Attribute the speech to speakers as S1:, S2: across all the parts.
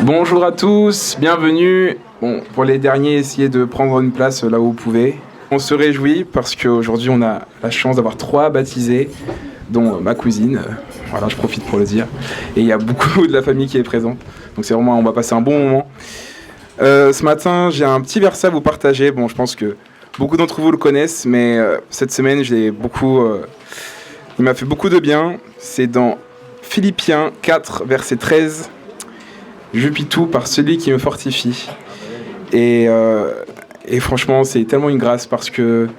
S1: Bonjour à tous, bienvenue. Bon, pour les derniers, essayez de prendre une place là où vous pouvez. On se réjouit parce qu'aujourd'hui on a la chance d'avoir 3 baptisés, dont ma cousine, voilà, je profite pour le dire. Et il y a beaucoup de la famille qui est présente, donc c'est vraiment, on va passer un bon moment. Ce matin, j'ai un petit verset à vous partager. Bon, je pense que beaucoup d'entre vous le connaissent, mais cette semaine, il m'a fait beaucoup de bien. C'est dans Philippiens 4, verset 13. Je puis tout par celui qui me fortifie. Et franchement, c'est tellement une grâce parce que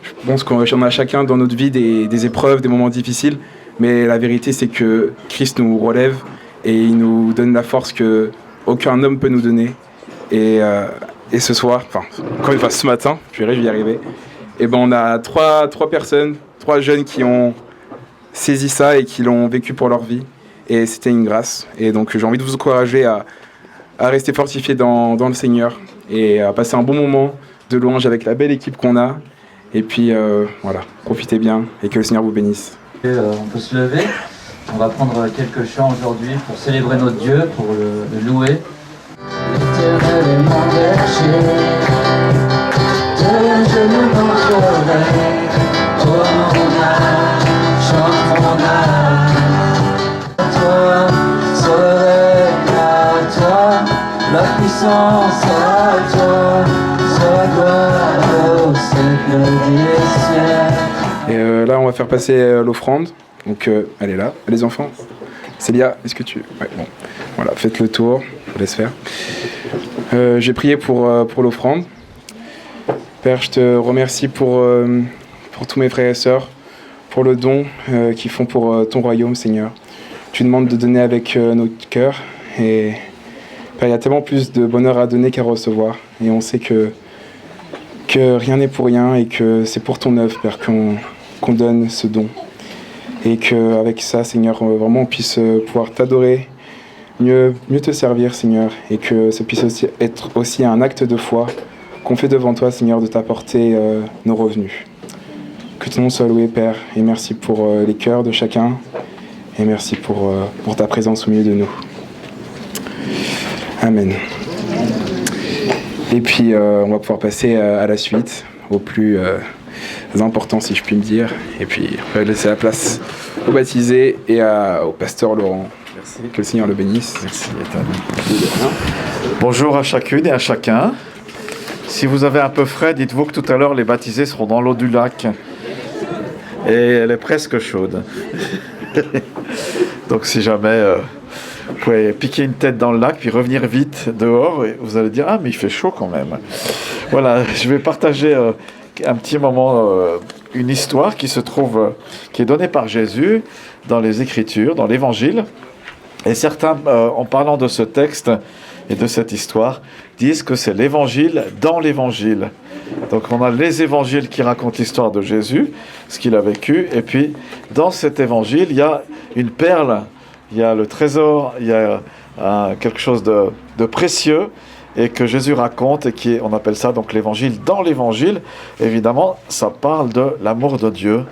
S1: je pense qu'on a chacun dans notre vie des épreuves, des moments difficiles. Mais la vérité, c'est que Christ nous relève et il nous donne la force qu'aucun homme peut nous donner. Et ce soir, ce matin, je vais y arriver. Et ben on a trois personnes, 3 jeunes qui ont saisi ça et qui l'ont vécu pour leur vie. Et c'était une grâce. Et donc j'ai envie de vous encourager à rester fortifiés dans le Seigneur et à passer un bon moment de louange avec la belle équipe qu'on a. Et puis voilà, profitez bien et que le Seigneur vous bénisse.
S2: On peut se lever. On va prendre quelques chants aujourd'hui pour célébrer notre Dieu, pour le louer. L'Éternel est mon berger, je ne manquerai. Toi mon âme, chante mon âme. Toi, soleil à toi, la puissance à toi, soit gloire au Seigneur des cieux.
S1: Et là, on va faire passer l'offrande. Donc, elle est là. Les enfants. Célia, est-ce que tu... Ouais, bon. Voilà, faites le tour. Je vous laisse faire. J'ai prié pour l'offrande. Père, je te remercie pour tous mes frères et sœurs, pour le don qu'ils font pour ton royaume, Seigneur. Tu demandes de donner avec notre cœur. Et Père, il y a tellement plus de bonheur à donner qu'à recevoir. Et on sait que rien n'est pour rien et que c'est pour ton œuvre, Père, qu'on donne ce don. Et qu'avec ça, Seigneur, vraiment on puisse pouvoir t'adorer, mieux te servir, Seigneur, et que ça puisse aussi être aussi un acte de foi qu'on fait devant toi, Seigneur, de t'apporter nos revenus. Que ton nom soit loué, Père, et merci pour les cœurs de chacun, et merci pour ta présence au milieu de nous. Amen. Et puis, on va pouvoir passer à la suite, au plus important, si je puis me dire. Et puis, on va laisser la place au baptisé et au pasteur Laurent. Merci. Que le Seigneur le bénisse. Merci.
S3: Bonjour à chacune et à chacun. Si vous avez un peu frais, dites-vous que tout à l'heure, les baptisés seront dans l'eau du lac. Et elle est presque chaude. Donc, si jamais... vous pouvez piquer une tête dans le lac, puis revenir vite dehors, et vous allez dire « Ah, mais il fait chaud quand même !» Voilà, je vais partager un petit moment, une histoire qui est donnée par Jésus dans les Écritures, dans l'Évangile. Et certains, en parlant de ce texte et de cette histoire, disent que c'est l'Évangile dans l'Évangile. Donc on a les Évangiles qui racontent l'histoire de Jésus, ce qu'il a vécu, et puis dans cet Évangile, il y a une perle, il y a le trésor, il y a quelque chose de précieux et que Jésus raconte et on appelle ça donc l'évangile dans l'évangile. Évidemment, ça parle de l'amour de Dieu,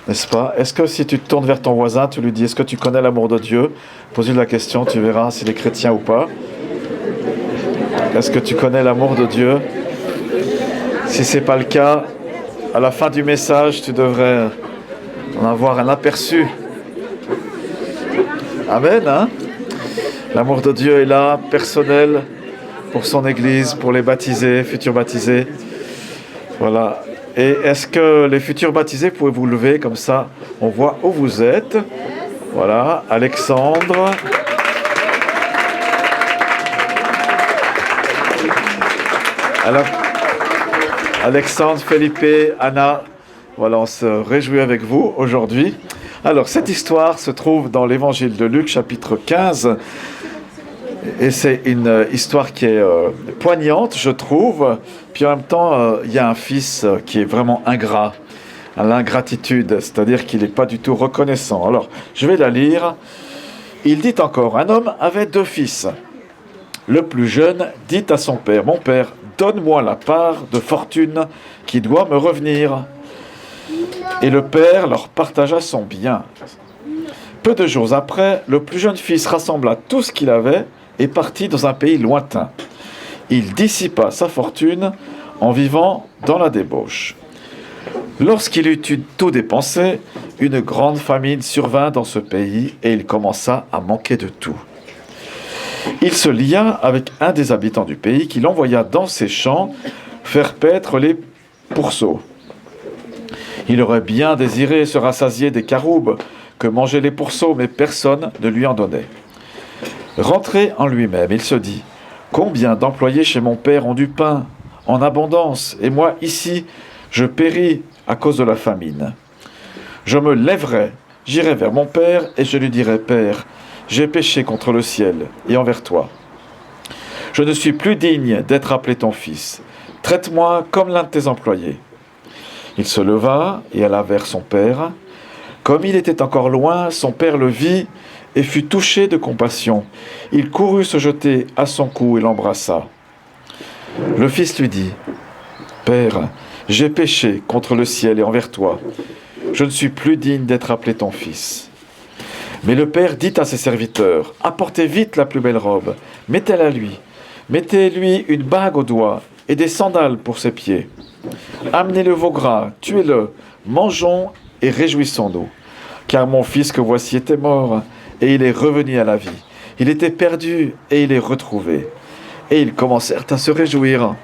S3: n'est-ce pas? Est-ce que si tu te tournes vers ton voisin, tu lui dis « Est-ce que tu connais l'amour de Dieu ?» Pose-lui la question, tu verras s'il est chrétien ou pas. Est-ce que tu connais l'amour de Dieu? Si ce n'est pas le cas, à la fin du message, tu devrais en avoir un aperçu. Amen, hein? L'amour de Dieu est là, personnel, pour son Église, pour les baptisés, futurs baptisés. Voilà. Et est-ce que les futurs baptisés, pouvez vous lever comme ça? On voit où vous êtes. Voilà, Alexandre. Alors, Alexandre, Felipe, Anna. Voilà, on se réjouit avec vous aujourd'hui. Alors, cette histoire se trouve dans l'évangile de Luc, chapitre 15. Et c'est une histoire qui est poignante, je trouve. Puis en même temps, il y a un fils qui est vraiment ingrat, à l'ingratitude, c'est-à-dire qu'il n'est pas du tout reconnaissant. Alors, je vais la lire. Il dit encore, un homme avait 2 fils. Le plus jeune dit à son père, « Mon père, donne-moi la part de fortune qui doit me revenir. » Et le père leur partagea son bien. Peu de jours après, le plus jeune fils rassembla tout ce qu'il avait et partit dans un pays lointain. Il dissipa sa fortune en vivant dans la débauche. Lorsqu'il eut tout dépensé, une grande famine survint dans ce pays et il commença à manquer de tout. Il se lia avec un des habitants du pays qui l'envoya dans ses champs faire paître les pourceaux. Il aurait bien désiré se rassasier des caroubes que mangeaient les pourceaux, mais personne ne lui en donnait. Rentré en lui-même, il se dit « Combien d'employés chez mon père ont du pain en abondance, et moi ici, je péris à cause de la famine. Je me lèverai, j'irai vers mon père, et je lui dirai « Père, j'ai péché contre le ciel et envers toi. Je ne suis plus digne d'être appelé ton fils. Traite-moi comme l'un de tes employés. » Il se leva et alla vers son père. Comme il était encore loin, son père le vit et fut touché de compassion. Il courut se jeter à son cou et l'embrassa. Le fils lui dit « Père, j'ai péché contre le ciel et envers toi. Je ne suis plus digne d'être appelé ton fils. » Mais le père dit à ses serviteurs « Apportez vite la plus belle robe, mettez-la à lui. Mettez-lui une bague au doigt et des sandales pour ses pieds. Amenez le veau gras, tuez-le, mangeons et réjouissons-nous. Car mon fils que voici était mort, et il est revenu à la vie. Il était perdu, et il est retrouvé. » Et ils commencèrent à se réjouir.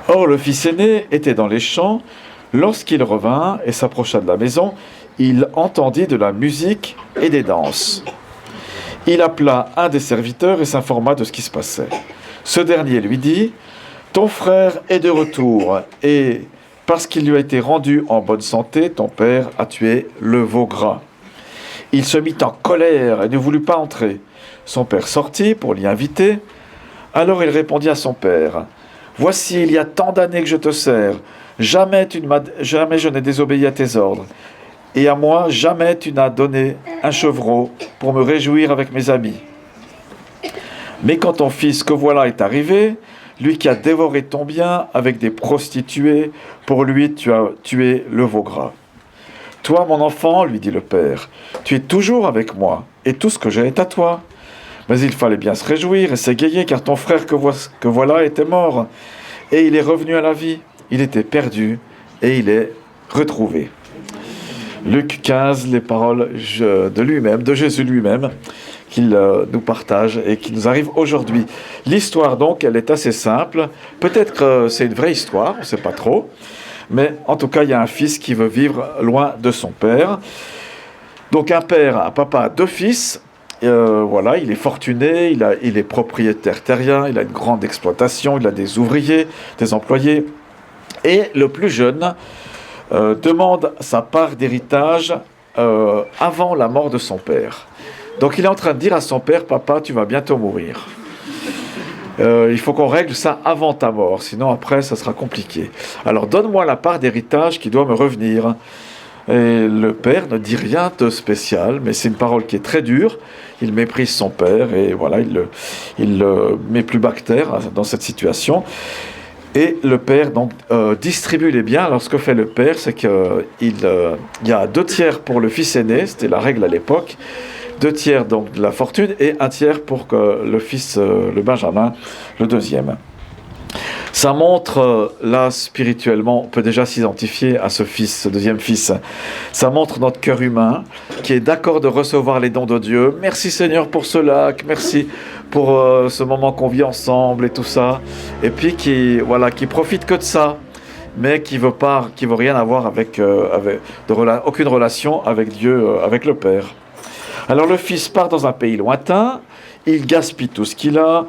S3: Or le fils aîné était dans les champs. Lorsqu'il revint et s'approcha de la maison, il entendit de la musique et des danses. Il appela un des serviteurs et s'informa de ce qui se passait. Ce dernier lui dit « Ton frère est de retour, et parce qu'il lui a été rendu en bonne santé, ton père a tué le veau gras. » Il se mit en colère et ne voulut pas entrer. Son père sortit pour l'y inviter. Alors il répondit à son père « Voici, il y a tant d'années que je te sers. Jamais je n'ai désobéi à tes ordres. Et à moi, jamais tu n'as donné un chevreau pour me réjouir avec mes amis. Mais quand ton fils que voilà est arrivé, lui qui a dévoré ton bien avec des prostituées, pour lui tu as tué le veau gras. Toi, mon enfant, lui dit le père, tu es toujours avec moi, et tout ce que j'ai est à toi. Mais il fallait bien se réjouir et s'égayer, car ton frère que voilà était mort, et il est revenu à la vie. Il était perdu, et il est retrouvé. » Luc 15, les paroles de lui-même, de Jésus lui-même, qu'il nous partage et qui nous arrive aujourd'hui. L'histoire, donc, elle est assez simple. Peut-être que c'est une vraie histoire, on ne sait pas trop. Mais en tout cas, il y a un fils qui veut vivre loin de son père. Donc un père, un papa a 2 fils. Voilà, il est fortuné, il est propriétaire terrien, il a une grande exploitation, il a des ouvriers, des employés. Et le plus jeune demande sa part d'héritage avant la mort de son père. Donc il est en train de dire à son père, papa, tu vas bientôt mourir. Il faut qu'on règle ça avant ta mort, sinon après ça sera compliqué. Alors donne-moi la part d'héritage qui doit me revenir. Et le père ne dit rien de spécial, mais c'est une parole qui est très dure. Il méprise son père et voilà, il le met plus bas que terre dans cette situation. Et le père donc distribue les biens. Alors ce que fait le père, c'est qu'il y a 2 tiers pour le fils aîné, c'était la règle à l'époque, 2 tiers donc de la fortune et 1 tiers pour que le fils, le Benjamin, le deuxième. Ça montre, là, spirituellement, on peut déjà s'identifier à ce fils, ce deuxième fils. Ça montre notre cœur humain, qui est d'accord de recevoir les dons de Dieu. Merci Seigneur pour ce lac, merci pour ce moment qu'on vit ensemble et tout ça. Et puis qui profite que de ça, mais qui veut rien avoir avec aucune relation avec Dieu, avec le Père. Alors le fils part dans un pays lointain, il gaspille tout ce qu'il a.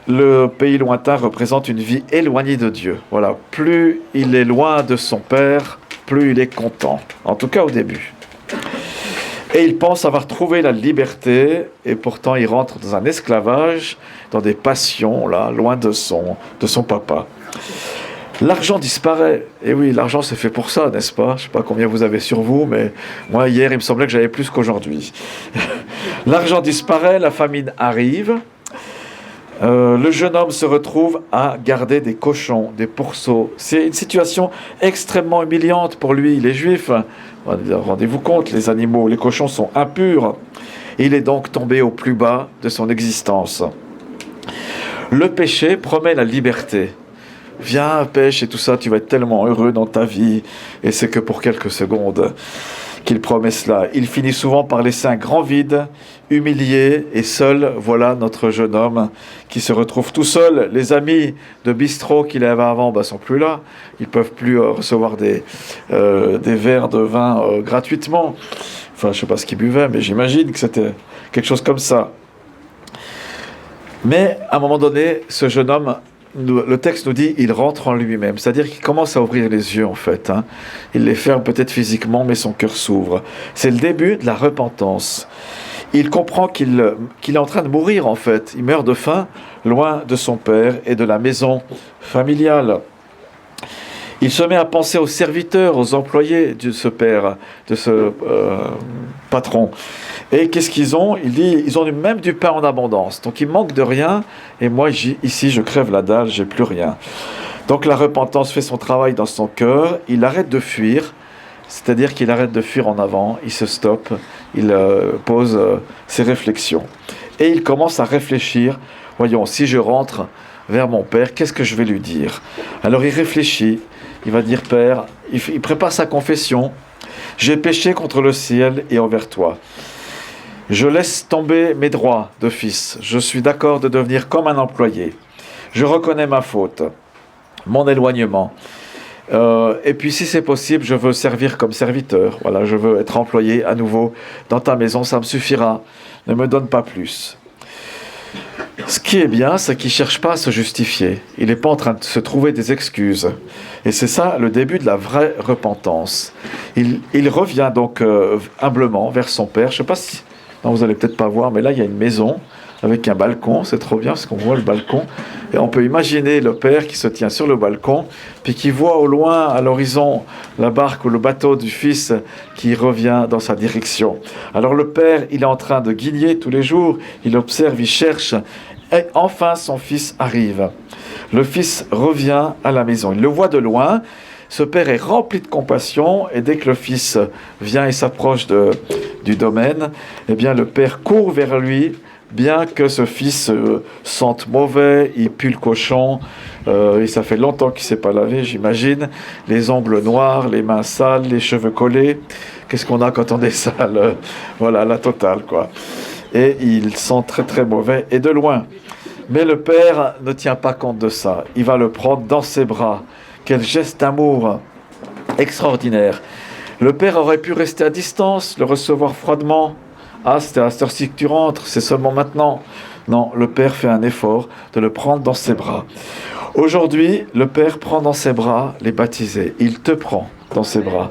S3: Le pays lointain représente une vie éloignée de Dieu. Voilà, plus il est loin de son père, plus il est content. En tout cas au début. Et il pense avoir trouvé la liberté, et pourtant il rentre dans un esclavage, dans des passions, là, loin de son papa. L'argent disparaît. Et oui, l'argent c'est fait pour ça, n'est-ce pas? Je ne sais pas combien vous avez sur vous, mais moi hier il me semblait que j'avais plus qu'aujourd'hui. L'argent disparaît, la famine arrive. Le jeune homme se retrouve à garder des cochons, des pourceaux. C'est une situation extrêmement humiliante pour lui. Il est juif. Rendez-vous compte, les animaux, les cochons sont impurs. Il est donc tombé au plus bas de son existence. Le péché promet la liberté. Viens, pêche et tout ça, tu vas être tellement heureux dans ta vie. Et c'est que pour quelques secondes qu'il promet cela. Il finit souvent par laisser un grand vide, humilié et seul. Voilà notre jeune homme qui se retrouve tout seul. Les amis de bistrot qu'il avait avant sont plus là. Ils ne peuvent plus recevoir des verres de vin gratuitement. Enfin, je ne sais pas ce qu'ils buvaient, mais j'imagine que c'était quelque chose comme ça. Mais à un moment donné, ce jeune homme, le texte nous dit, il rentre en lui-même. C'est-à-dire qu'il commence à ouvrir les yeux, en fait. Il les ferme peut-être physiquement, mais son cœur s'ouvre. C'est le début de la repentance. Il comprend qu'il est en train de mourir, en fait. Il meurt de faim, loin de son père et de la maison familiale. Il se met à penser aux serviteurs, aux employés de ce père, de ce patron. Et qu'est-ce qu'ils ont? Il dit, ils ont même du pain en abondance. Donc il manque de rien. Et moi, ici, je crève la dalle, j'ai plus rien. Donc la repentance fait son travail dans son cœur. Il arrête de fuir. C'est-à-dire qu'il arrête de fuir en avant. Il se stoppe. Il pose ses réflexions. Et il commence à réfléchir. Voyons, si je rentre vers mon père, qu'est-ce que je vais lui dire? Alors il réfléchit. Il va dire, Père, il prépare sa confession. J'ai péché contre le ciel et envers toi. Je laisse tomber mes droits de fils. Je suis d'accord de devenir comme un employé. Je reconnais ma faute, mon éloignement. Et puis, si c'est possible, je veux servir comme serviteur. Voilà, je veux être employé à nouveau dans ta maison. Ça me suffira. Ne me donne pas plus. Ce qui est bien, c'est qu'il ne cherche pas à se justifier. Il n'est pas en train de se trouver des excuses. Et c'est ça le début de la vraie repentance. Il revient donc humblement vers son père. Je ne sais pas si... Non, vous n'allez peut-être pas voir, mais là, il y a une maison avec un balcon. C'est trop bien parce qu'on voit le balcon. Et on peut imaginer le père qui se tient sur le balcon, puis qui voit au loin, à l'horizon, la barque ou le bateau du fils qui revient dans sa direction. Alors le père, il est en train de guigner tous les jours. Il observe, il cherche. Et enfin, son fils arrive. Le fils revient à la maison. Il le voit de loin. Ce père est rempli de compassion et dès que le fils vient et s'approche du domaine, eh bien le père court vers lui, bien que ce fils sente mauvais, il pue le cochon, et ça fait longtemps qu'il ne s'est pas lavé, j'imagine, les ongles noirs, les mains sales, les cheveux collés. Qu'est-ce qu'on a quand on est sale? Voilà, la totale, quoi. Et il sent très très mauvais, et de loin. Mais le père ne tient pas compte de ça. Il va le prendre dans ses bras. Quel geste d'amour extraordinaire. Le père aurait pu rester à distance, le recevoir froidement. Ah, c'était à cette heure-ci que tu rentres, c'est seulement maintenant. Non, le père fait un effort de le prendre dans ses bras. Aujourd'hui, le père prend dans ses bras les baptisés. Il te prend dans ses bras.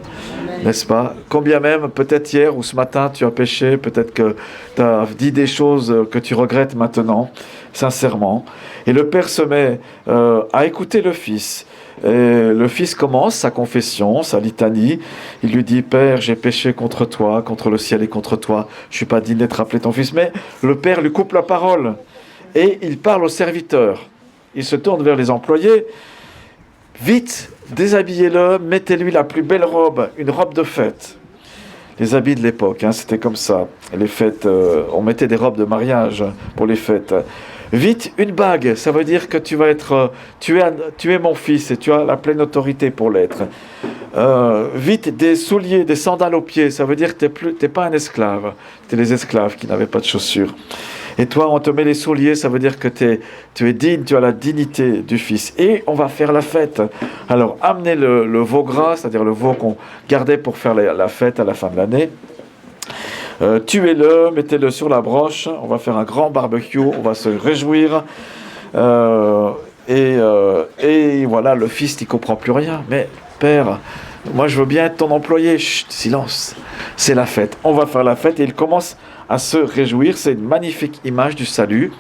S3: N'est-ce pas? Combien même, peut-être hier ou ce matin, tu as péché, peut-être que tu as dit des choses que tu regrettes maintenant, sincèrement. Et le père se met à écouter le fils. Et le fils commence sa confession, sa litanie. Il lui dit, Père, j'ai péché contre toi, contre le ciel et contre toi. Je ne suis pas digne d'être appelé ton fils. Mais le père lui coupe la parole. Et il parle aux serviteurs. Il se tourne vers les employés. Vite, déshabillez-le, mettez-lui la plus belle robe, une robe de fête. Les habits de l'époque, c'était comme ça. Les fêtes, on mettait des robes de mariage pour les fêtes. Vite, une bague, ça veut dire que tu vas être, tu es mon fils et tu as la pleine autorité pour l'être. Vite, des souliers, des sandales aux pieds, ça veut dire que t'es pas un esclave. T'es les esclaves qui n'avaient pas de chaussures. Et toi, on te met les souliers, ça veut dire que tu es digne, tu as la dignité du fils. Et on va faire la fête. Alors, amenez le veau gras, c'est-à-dire le veau qu'on gardait pour faire la fête à la fin de l'année. Tuez-le, mettez-le sur la broche, on va faire un grand barbecue, on va se réjouir. Et voilà, le fils, il ne comprend plus rien. Mais père, moi je veux bien être ton employé. Chut, silence, c'est la fête. On va faire la fête et il commence à se réjouir. C'est une magnifique image du salut.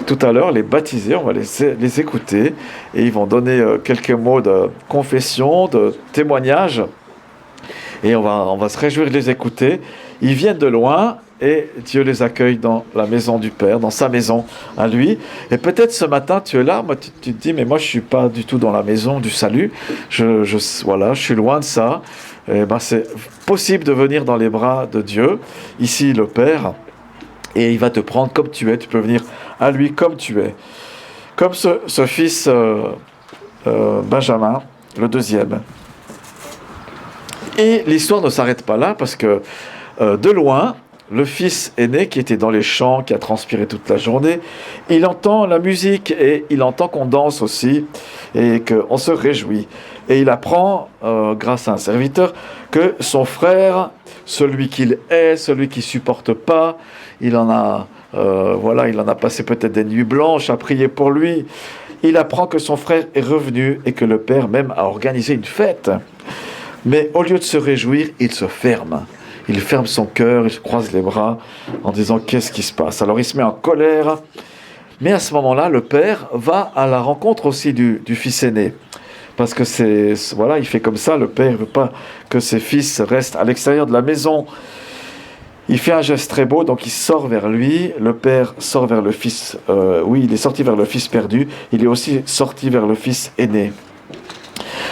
S3: Tout à l'heure, les baptisés, on va les écouter et ils vont donner quelques mots de confession, de témoignage. Et on va se réjouir de les écouter. Ils viennent de loin et Dieu les accueille dans la maison du Père, dans sa maison à lui. Et peut-être ce matin, tu es là, moi, tu te dis, mais moi je ne suis pas du tout dans la maison du salut. Je suis loin de ça. Et c'est possible de venir dans les bras de Dieu, ici le Père. Et il va te prendre comme tu es, tu peux venir à lui comme tu es. Comme ce fils Benjamin, le deuxième. Et l'histoire ne s'arrête pas là, parce que de loin, le fils aîné qui était dans les champs, qui a transpiré toute la journée, il entend la musique et il entend qu'on danse aussi et qu'on se réjouit. Et il apprend, grâce à un serviteur, que son frère, celui qu'il est, celui qui supporte pas, il en a passé peut-être des nuits blanches à prier pour lui. Il apprend que son frère est revenu et que le père même a organisé une fête. Mais au lieu de se réjouir, il se ferme. Il ferme son cœur, il se croise les bras en disant « Qu'est-ce qui se passe ?» Alors il se met en colère. Mais à ce moment-là, le père va à la rencontre aussi du fils aîné. Parce que il fait comme ça, le père ne veut pas que ses fils restent à l'extérieur de la maison. Il fait un geste très beau, donc il sort vers lui. Le père sort vers le fils. Il est sorti vers le fils perdu. Il est aussi sorti vers le fils aîné.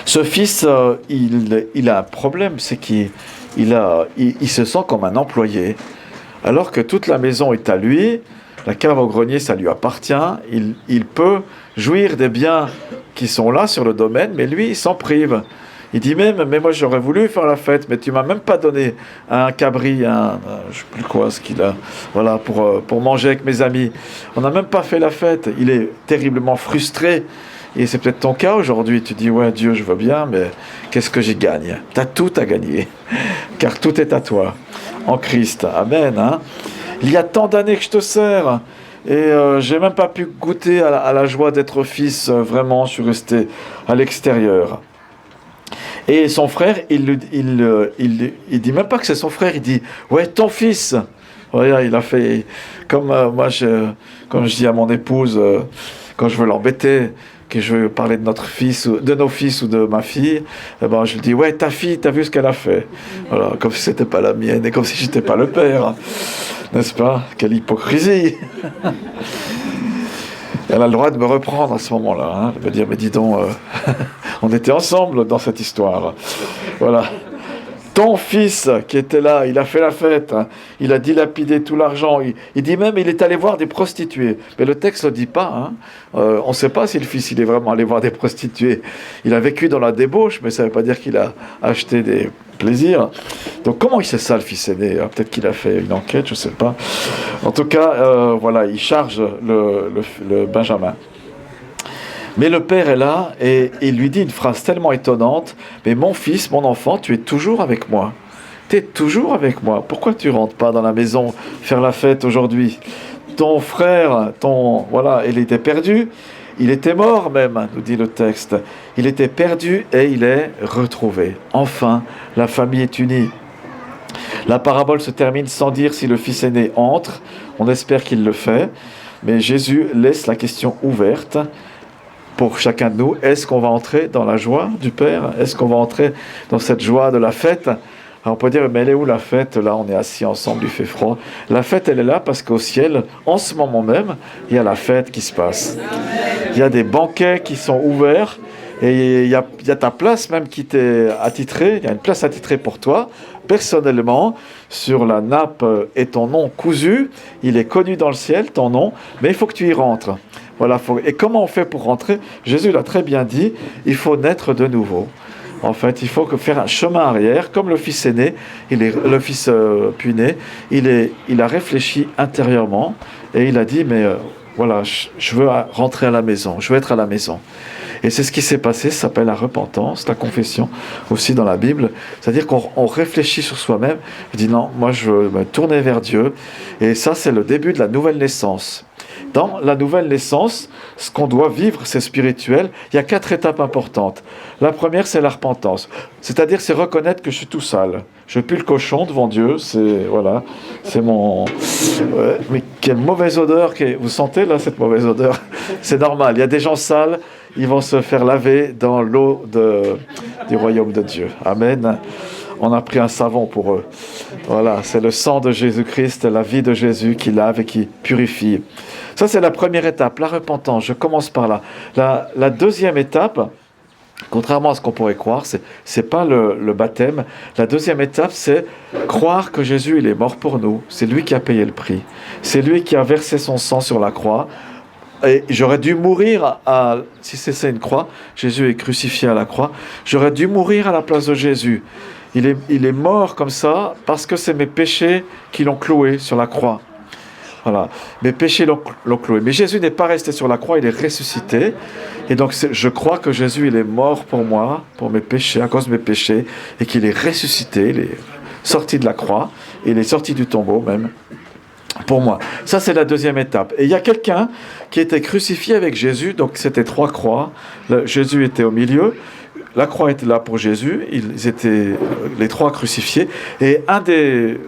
S3: Ce fils, il a un problème, c'est qu'il se sent comme un employé. Alors que toute la maison est à lui, la cave au grenier, ça lui appartient. Il peut jouir des biens qui sont là sur le domaine, mais lui, il s'en prive. Il dit même, mais moi j'aurais voulu faire la fête, mais tu m'as même pas donné un cabri, je sais plus quoi, ce qu'il a, voilà, pour manger avec mes amis. On n'a même pas fait la fête. Il est terriblement frustré. Et c'est peut-être ton cas aujourd'hui. Tu dis, ouais, Dieu, je veux bien, mais qu'est-ce que j'y gagne? Tu as tout à gagner, car tout est à toi, en Christ. Amen. Hein? Il y a tant d'années que je te sers. Et j'ai même pas pu goûter à la joie d'être fils. Vraiment, je suis resté à l'extérieur. Et son frère, il dit même pas que c'est son frère, il dit « Ouais, ton fils !» Voilà, il a fait, comme moi, comme je dis à mon épouse, quand je veux l'embêter, que je veux parler de notre fils, de nos fils ou de ma fille, eh ben, je lui dis « Ouais, ta fille, t'as vu ce qu'elle a fait ?» Voilà, comme si c'était pas la mienne et comme si j'étais pas le père. N'est-ce pas? Quelle hypocrisie! Elle a le droit de me reprendre à ce moment-là. Hein. Elle va dire, mais dis donc, on était ensemble dans cette histoire. Voilà. Ton fils qui était là, il a fait la fête, hein. Il a dilapidé tout l'argent. Il dit même, il est allé voir des prostituées. Mais le texte ne le dit pas. Hein. On ne sait pas si le fils, il est vraiment allé voir des prostituées. Il a vécu dans la débauche, mais ça ne veut pas dire qu'il a acheté des plaisirs. Donc comment il sait ça, le fils aîné? Peut-être qu'il a fait une enquête, je ne sais pas. En tout cas, voilà, il charge le Benjamin. Mais le père est là et il lui dit une phrase tellement étonnante. « Mais mon fils, mon enfant, tu es toujours avec moi. Tu es toujours avec moi. Pourquoi tu ne rentres pas dans la maison faire la fête aujourd'hui? Ton frère, il était perdu. Il était mort même, nous dit le texte. Il était perdu et il est retrouvé. Enfin, la famille est unie. » La parabole se termine sans dire si le fils aîné entre. On espère qu'il le fait. Mais Jésus laisse la question ouverte pour chacun de nous. Est-ce qu'on va entrer dans la joie du Père? Est-ce qu'on va entrer dans cette joie de la fête? Alors on peut dire, mais elle est où la fête? Là, on est assis ensemble, il fait froid. La fête, elle est là parce qu'au ciel, en ce moment même, il y a la fête qui se passe. Il y a des banquets qui sont ouverts et il y a ta place même qui t'est attitrée. Il y a une place attitrée pour toi, personnellement. Sur la nappe est ton nom cousu. Il est connu dans le ciel, ton nom, mais il faut que tu y rentres. Voilà, et comment on fait pour rentrer? Jésus l'a très bien dit, il faut naître de nouveau. En fait, il faut faire un chemin arrière, comme le fils aîné, le fils puiné, il a réfléchi intérieurement et il a dit, mais voilà, je veux rentrer à la maison, je veux être à la maison. Et c'est ce qui s'est passé, ça s'appelle la repentance, la confession aussi dans la Bible. C'est-à-dire qu'on réfléchit sur soi-même, on dit non, moi je veux me tourner vers Dieu. Et ça, c'est le début de la nouvelle naissance. Dans la nouvelle naissance, ce qu'on doit vivre, c'est spirituel. Il y a 4 étapes importantes. La première, c'est la repentance. C'est-à-dire, c'est reconnaître que je suis tout sale. Je pue le cochon devant Dieu. C'est mon... mais quelle mauvaise odeur. Vous sentez là, cette mauvaise odeur? C'est normal. Il y a des gens sales, ils vont se faire laver dans l'eau du royaume de Dieu. Amen. On a pris un savon pour eux. Voilà, c'est le sang de Jésus-Christ, la vie de Jésus qui lave et qui purifie. Ça, c'est la première étape, la repentance. Je commence par là. La deuxième étape, Contrairement à ce qu'on pourrait croire, c'est pas le baptême. La deuxième étape, c'est croire que Jésus, il est mort pour nous. C'est lui qui a payé le prix. C'est lui qui a versé son sang sur la croix. Et j'aurais dû mourir si c'est une croix, Jésus est crucifié à la croix. J'aurais dû mourir à la place de Jésus. Il est mort comme ça parce que c'est mes péchés qui l'ont cloué sur la croix. Voilà, mes péchés l'ont cloué. Mais Jésus n'est pas resté sur la croix, il est ressuscité. Et donc je crois que Jésus, il est mort pour moi, pour mes péchés, à cause de mes péchés, et qu'il est ressuscité, il est sorti de la croix, il est sorti du tombeau même, pour moi. Ça, c'est la deuxième étape. Et il y a quelqu'un qui était crucifié avec Jésus, donc c'était 3 croix. Jésus était au milieu. La croix était là pour Jésus, ils étaient les 3 crucifiés, et un des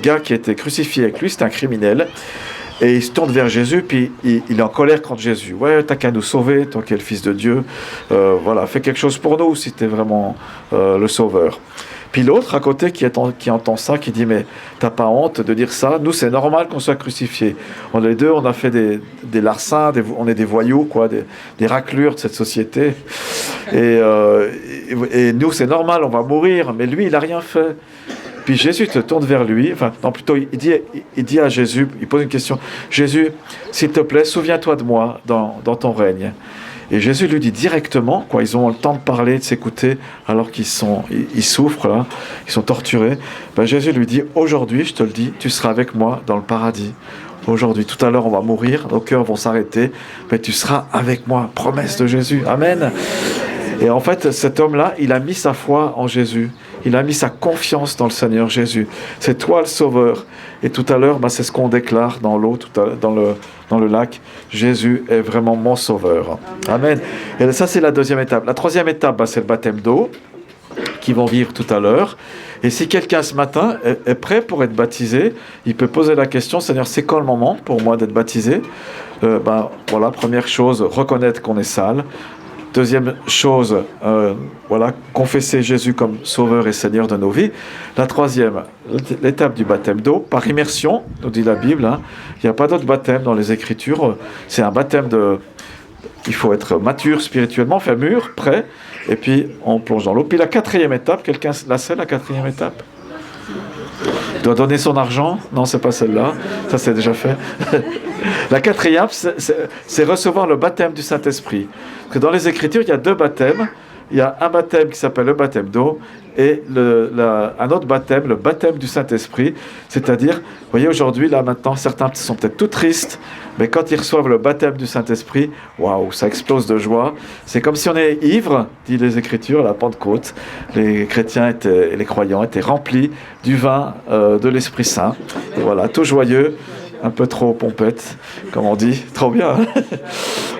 S3: gars qui était crucifié avec lui, c'était un criminel, et il se tourne vers Jésus, puis il est en colère contre Jésus. Ouais, t'as qu'à nous sauver, toi qui es le Fils de Dieu, voilà, fais quelque chose pour nous si t'es vraiment le Sauveur. Puis l'autre à côté qui entend ça, qui dit mais t'as pas honte de dire ça? Nous c'est normal qu'on soit crucifiés. On les deux, on a fait des larcins, on est des voyous quoi, des raclures de cette société. Et nous c'est normal, on va mourir. Mais lui il a rien fait. Puis Jésus se tourne vers lui, enfin non plutôt il dit à Jésus, il pose une question. Jésus, s'il te plaît, souviens-toi de moi dans ton règne. Et Jésus lui dit directement, quoi, ils ont le temps de parler, de s'écouter, alors ils souffrent, là, ils sont torturés. Ben Jésus lui dit, aujourd'hui, je te le dis, tu seras avec moi dans le paradis. Aujourd'hui, tout à l'heure, on va mourir, nos cœurs vont s'arrêter, mais tu seras avec moi. Promesse de Jésus. Amen. Et en fait, cet homme-là, il a mis sa foi en Jésus. Il a mis sa confiance dans le Seigneur Jésus. C'est toi le Sauveur. Et tout à l'heure, c'est ce qu'on déclare dans l'eau, dans le lac. Jésus est vraiment mon Sauveur. Amen. Et ça, c'est la deuxième étape. La troisième étape, c'est le baptême d'eau, qu'ils vont vivre tout à l'heure. Et si quelqu'un ce matin est prêt pour être baptisé, il peut poser la question, Seigneur, c'est quand le moment pour moi d'être baptisé? Voilà, première chose, reconnaître qu'on est sale. Deuxième chose, confesser Jésus comme Sauveur et Seigneur de nos vies. La troisième, l'étape du baptême d'eau, par immersion, nous dit la Bible. Il n'y a pas d'autre baptême dans les Écritures. C'est un baptême il faut être mature spirituellement, fait mûr, prêt, et puis on plonge dans l'eau. Puis la quatrième étape, quelqu'un la sait, la quatrième étape? Il doit donner son argent? Non, c'est pas celle-là. Ça, c'est déjà fait. La quatrième, c'est recevoir le baptême du Saint-Esprit. Parce que dans les Écritures, il y a 2 baptêmes. Il y a un baptême qui s'appelle le baptême d'eau et un autre baptême, le baptême du Saint-Esprit. C'est-à-dire, vous voyez, aujourd'hui, là, maintenant, certains sont peut-être tout tristes, mais quand ils reçoivent le baptême du Saint-Esprit, waouh, ça explose de joie. C'est comme si on est ivre, dit les Écritures, à la Pentecôte. Les chrétiens et les croyants étaient remplis du vin de l'Esprit Saint. Et voilà, tout joyeux. Un peu trop pompette, comme on dit. Trop bien.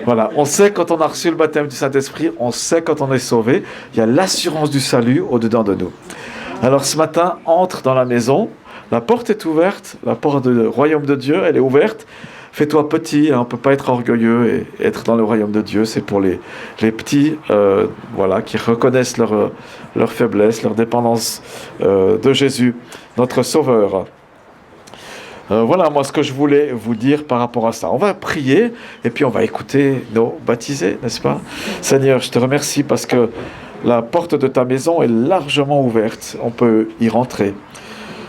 S3: Voilà. On sait quand on a reçu le baptême du Saint-Esprit, on sait quand on est sauvé. Il y a l'assurance du salut au-dedans de nous. Alors ce matin, entre dans la maison. La porte est ouverte. La porte du royaume de Dieu, elle est ouverte. Fais-toi petit. On ne peut pas être orgueilleux et être dans le royaume de Dieu. C'est pour les petits qui reconnaissent leur faiblesse, leur dépendance de Jésus, notre Sauveur. Voilà, moi, ce que je voulais vous dire par rapport à ça. On va prier et puis on va écouter nos baptisés, n'est-ce pas? Seigneur, je te remercie parce que la porte de ta maison est largement ouverte. On peut y rentrer.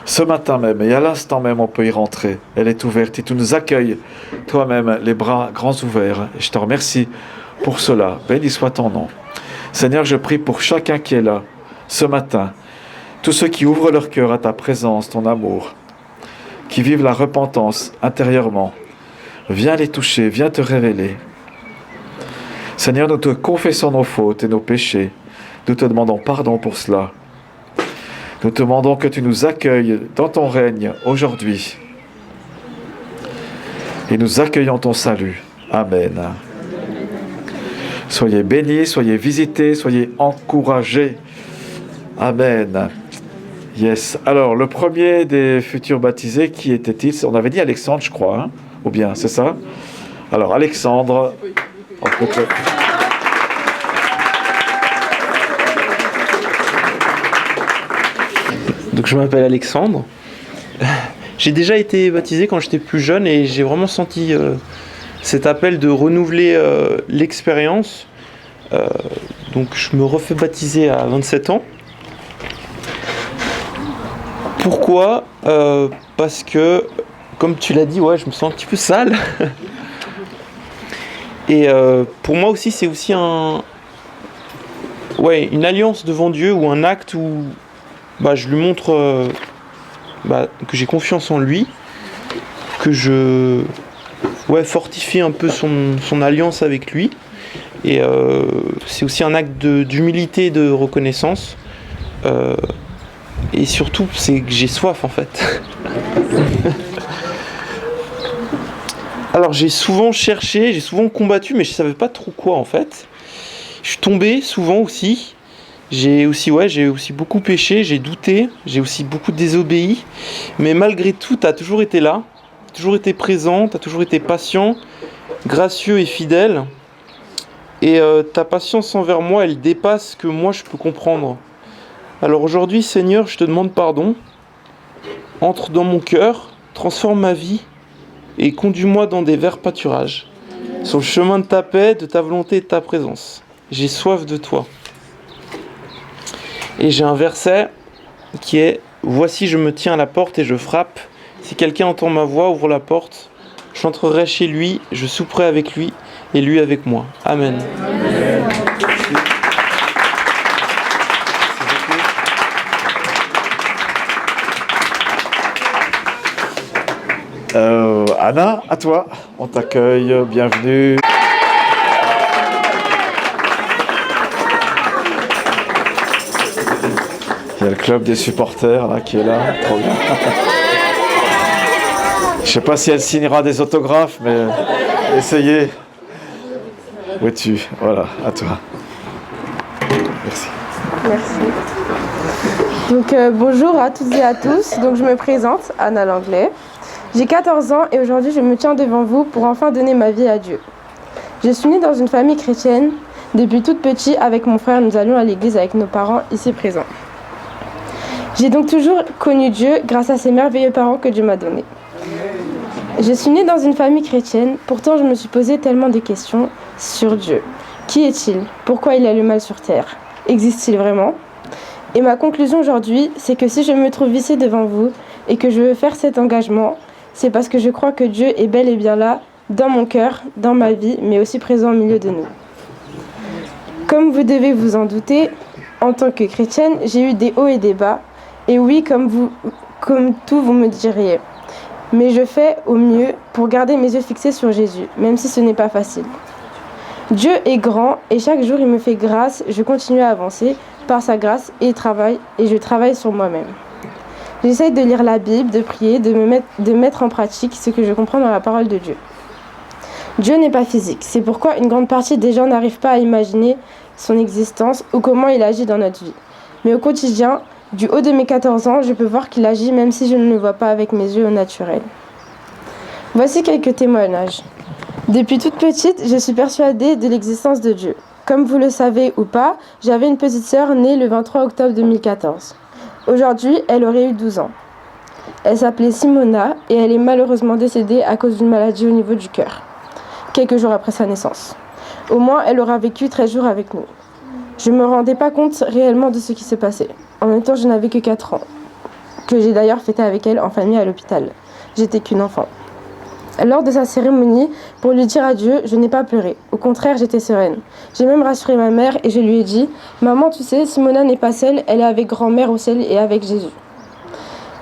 S3: Ce matin même et à l'instant même, on peut y rentrer. Elle est ouverte et tu nous accueilles toi-même, les bras grands ouverts. Et je te remercie pour cela. Béni soit ton nom. Seigneur, je prie pour chacun qui est là ce matin. Tous ceux qui ouvrent leur cœur à ta présence, ton amour, qui vivent la repentance intérieurement. Viens les toucher, viens te révéler. Seigneur, nous te confessons nos fautes et nos péchés. Nous te demandons pardon pour cela. Nous te demandons que tu nous accueilles dans ton règne aujourd'hui. Et nous accueillons ton salut. Amen. Soyez bénis, soyez visités, soyez encouragés. Amen. Yes. Alors, le premier des futurs baptisés, qui était-il? On avait dit Alexandre, je crois, ou bien, c'est ça? Alors, Alexandre.
S4: Donc, je m'appelle Alexandre. J'ai déjà été baptisé quand j'étais plus jeune et j'ai vraiment senti cet appel de renouveler l'expérience Donc je me refais baptiser à 27 ans. Pourquoi ? Parce que, comme tu l'as dit, ouais, je me sens un petit peu sale. Et pour moi aussi, c'est aussi une alliance devant Dieu ou un acte où je lui montre que j'ai confiance en lui, que je fortifie un peu son alliance avec lui. Et c'est aussi un acte d'humilité et de reconnaissance. Et surtout, c'est que j'ai soif en fait. Alors j'ai souvent cherché, j'ai souvent combattu, mais je savais pas trop quoi en fait. Je suis tombé souvent aussi. J'ai aussi beaucoup péché, j'ai douté, j'ai aussi beaucoup désobéi. Mais malgré tout, tu as toujours été là, toujours été présent, tu as toujours été patient, gracieux et fidèle. Et ta patience envers moi, elle dépasse ce que moi je peux comprendre. Alors aujourd'hui, Seigneur, je te demande pardon. Entre dans mon cœur, transforme ma vie et conduis-moi dans des verts pâturages, sur le chemin de ta paix, de ta volonté et de ta présence. J'ai soif de toi. Et j'ai un verset qui est « Voici, je me tiens à la porte et je frappe. Si quelqu'un entend ma voix, ouvre la porte. J'entrerai chez lui, je souperai avec lui et lui avec moi. Amen. »
S3: Anna, à toi, on t'accueille, bienvenue. Il y a le club des supporters là, qui est là, trop bien. Je sais pas si elle signera des autographes, mais essayez. Où es-tu ? Voilà, à toi. Merci.
S5: Merci. Donc bonjour à toutes et à tous. Donc je me présente, Anna Langlais. J'ai 14 ans et aujourd'hui je me tiens devant vous pour enfin donner ma vie à Dieu. Je suis née dans une famille chrétienne. Depuis toute petite, avec mon frère, nous allions à l'église avec nos parents ici présents. J'ai donc toujours connu Dieu grâce à ces merveilleux parents que Dieu m'a donnés. Je suis née dans une famille chrétienne, pourtant je me suis posé tellement de questions sur Dieu. Qui est-il ? Pourquoi il a le mal sur terre ? Existe-t-il vraiment ? Et ma conclusion aujourd'hui, c'est que si je me trouve ici devant vous et que je veux faire cet engagement, c'est parce que je crois que Dieu est bel et bien là, dans mon cœur, dans ma vie, mais aussi présent au milieu de nous. Comme vous devez vous en douter, en tant que chrétienne, j'ai eu des hauts et des bas. Et oui, comme tout, vous me diriez. Mais je fais au mieux pour garder mes yeux fixés sur Jésus, même si ce n'est pas facile. Dieu est grand et chaque jour il me fait grâce, je continue à avancer par sa grâce et je travaille sur moi-même. J'essaye de lire la Bible, de prier, de mettre en pratique ce que je comprends dans la parole de Dieu. Dieu n'est pas physique, c'est pourquoi une grande partie des gens n'arrivent pas à imaginer son existence ou comment il agit dans notre vie. Mais au quotidien, du haut de mes 14 ans, je peux voir qu'il agit même si je ne le vois pas avec mes yeux au naturel. Voici quelques témoignages. Depuis toute petite, je suis persuadée de l'existence de Dieu. Comme vous le savez ou pas, j'avais une petite sœur née le 23 octobre 2014. Aujourd'hui, elle aurait eu 12 ans. Elle s'appelait Simona et elle est malheureusement décédée à cause d'une maladie au niveau du cœur, quelques jours après sa naissance. Au moins, elle aura vécu 13 jours avec nous. Je ne me rendais pas compte réellement de ce qui se passait. En même temps, je n'avais que 4 ans, que j'ai d'ailleurs fêté avec elle en famille à l'hôpital. J'étais qu'une enfant. Lors de sa cérémonie, pour lui dire adieu, je n'ai pas pleuré. Au contraire, j'étais sereine. J'ai même rassuré ma mère et je lui ai dit « Maman, tu sais, Simona n'est pas seule, elle est avec grand-mère au ciel et avec Jésus. »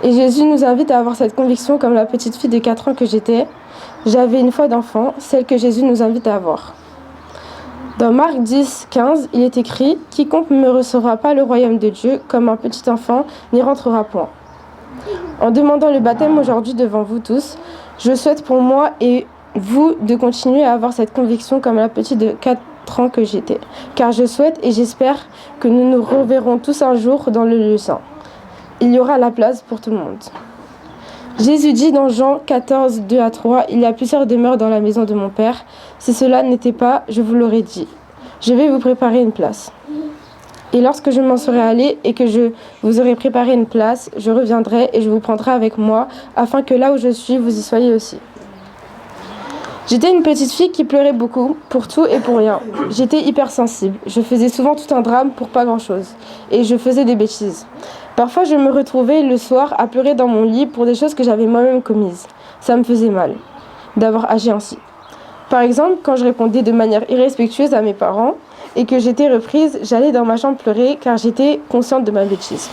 S5: Et Jésus nous invite à avoir cette conviction comme la petite fille de 4 ans que j'étais. J'avais une foi d'enfant, celle que Jésus nous invite à avoir. Dans Marc 10, 15, il est écrit « Quiconque ne recevra pas le royaume de Dieu comme un petit enfant n'y rentrera point. » En demandant le baptême aujourd'hui devant vous tous, je souhaite pour moi et vous de continuer à avoir cette conviction comme la petite de 4 ans que j'étais. Car je souhaite et j'espère que nous nous reverrons tous un jour dans le lieu saint. Il y aura la place pour tout le monde. Jésus dit dans Jean 14, 2 à 3, « Il y a plusieurs demeures dans la maison de mon Père. Si cela n'était pas, je vous l'aurais dit. Je vais vous préparer une place. Et lorsque je m'en serai allé et que je vous aurai préparé une place, je reviendrai et je vous prendrai avec moi, afin que là où je suis, vous y soyez aussi. » J'étais une petite fille qui pleurait beaucoup, pour tout et pour rien. J'étais hypersensible. Je faisais souvent tout un drame pour pas grand-chose. Et je faisais des bêtises. Parfois, je me retrouvais le soir à pleurer dans mon lit pour des choses que j'avais moi-même commises. Ça me faisait mal d'avoir agi ainsi. Par exemple, quand je répondais de manière irrespectueuse à mes parents et que j'étais reprise, j'allais dans ma chambre pleurer car j'étais consciente de ma bêtise.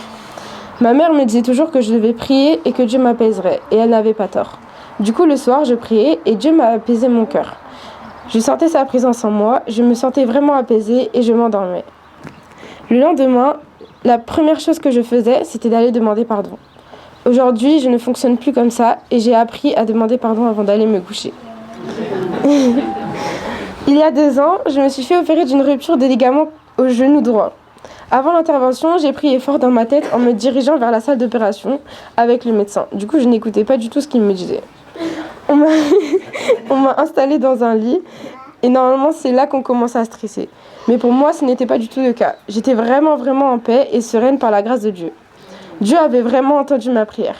S5: Ma mère me disait toujours que je devais prier et que Dieu m'apaiserait, et elle n'avait pas tort. Du coup, le soir, je priais et Dieu m'a apaisé mon cœur. Je sentais sa présence en moi, je me sentais vraiment apaisée et je m'endormais. Le lendemain, la première chose que je faisais, c'était d'aller demander pardon. Aujourd'hui, je ne fonctionne plus comme ça et j'ai appris à demander pardon avant d'aller me coucher. Il y a 2 ans, je me suis fait opérer d'une rupture des ligaments au genou droit. Avant l'intervention, j'ai prié fort dans ma tête en me dirigeant vers la salle d'opération avec le médecin. Du coup, je n'écoutais pas du tout ce qu'il me disait. On m'a installée dans un lit et normalement, c'est là qu'on commence à stresser. Mais pour moi, ce n'était pas du tout le cas. J'étais vraiment en paix et sereine par la grâce de Dieu. Dieu avait vraiment entendu ma prière.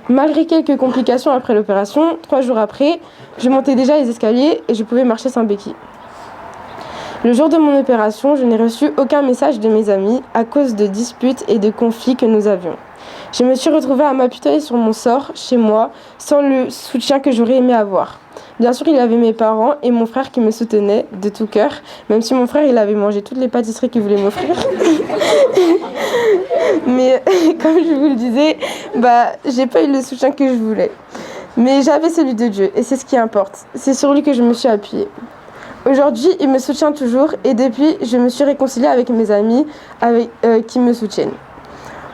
S5: Malgré quelques complications après l'opération, 3 jours après, je montais déjà les escaliers et je pouvais marcher sans béquille. Le jour de mon opération, je n'ai reçu aucun message de mes amis à cause de disputes et de conflits que nous avions. Je me suis retrouvée à m'apitoyer sur mon sort, chez moi, sans le soutien que j'aurais aimé avoir. Bien sûr, il y avait mes parents et mon frère qui me soutenaient de tout cœur, même si mon frère, il avait mangé toutes les pâtisseries qu'il voulait m'offrir. Mais comme je vous le disais, j'ai pas eu le soutien que je voulais. Mais j'avais celui de Dieu et c'est ce qui importe. C'est sur lui que je me suis appuyée. Aujourd'hui, il me soutient toujours et depuis, je me suis réconciliée avec mes amis qui me soutiennent.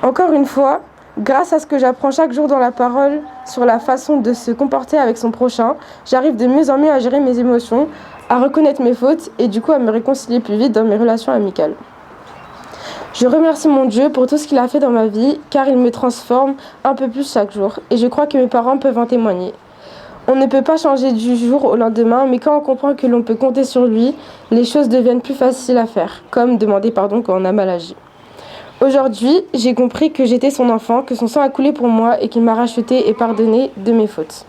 S5: Encore une fois, grâce à ce que j'apprends chaque jour dans la parole sur la façon de se comporter avec son prochain, j'arrive de mieux en mieux à gérer mes émotions, à reconnaître mes fautes et du coup à me réconcilier plus vite dans mes relations amicales. Je remercie mon Dieu pour tout ce qu'il a fait dans ma vie car il me transforme un peu plus chaque jour et je crois que mes parents peuvent en témoigner. On ne peut pas changer du jour au lendemain, mais quand on comprend que l'on peut compter sur lui, les choses deviennent plus faciles à faire, comme demander pardon quand on a mal agi. Aujourd'hui, j'ai compris que j'étais son enfant, que son sang a coulé pour moi et qu'il m'a racheté et pardonné de mes fautes.